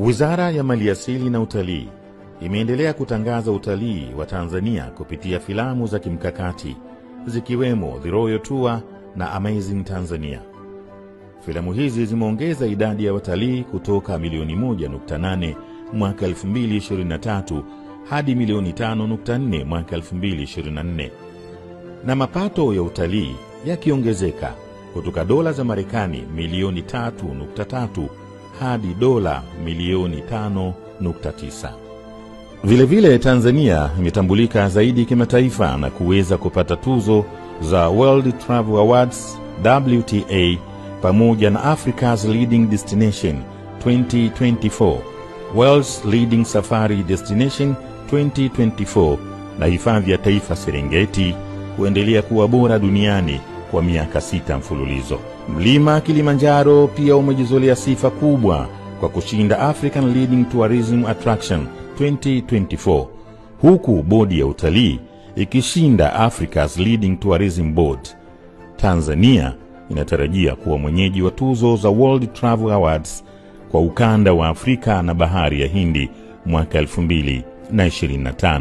Wizara ya Maliasili na Utalii imeendelea kutangaza utalii wa Tanzania kupitia filamu za kimkakati zikiwemo The Royal Tour na Amazing Tanzania. Filamu hizi zimeongeza idadi ya watalii kutoka milioni 1.8 mwaka 2023 hadi milioni 5.4 mwaka 2024. Na mapato ya utalii yakiongezeka kutoka dola za Marekani milioni 3.3 hadi dola milioni 5.9. Vilevile Tanzania imetambulika zaidi kimataifa na kuweza kupata tuzo za World Travel Awards WTA pamoja na Africa's Leading Destination 2024, World's Leading Safari Destination 2024 na hifadhi ya taifa Serengeti kuendelea kuwa bora duniani kwa miaka 6 mfululizo. Mlima Kilimanjaro pia umejizolea sifa kubwa kwa kushinda African Leading Tourism Attraction 2024, huku bodi ya utalii ikishinda Africa's Leading Tourism Board. Tanzania inatarajia kuwa mwenyeji wa tuzo za World Travel Awards kwa ukanda wa Afrika na Bahari ya Hindi mwaka 2025.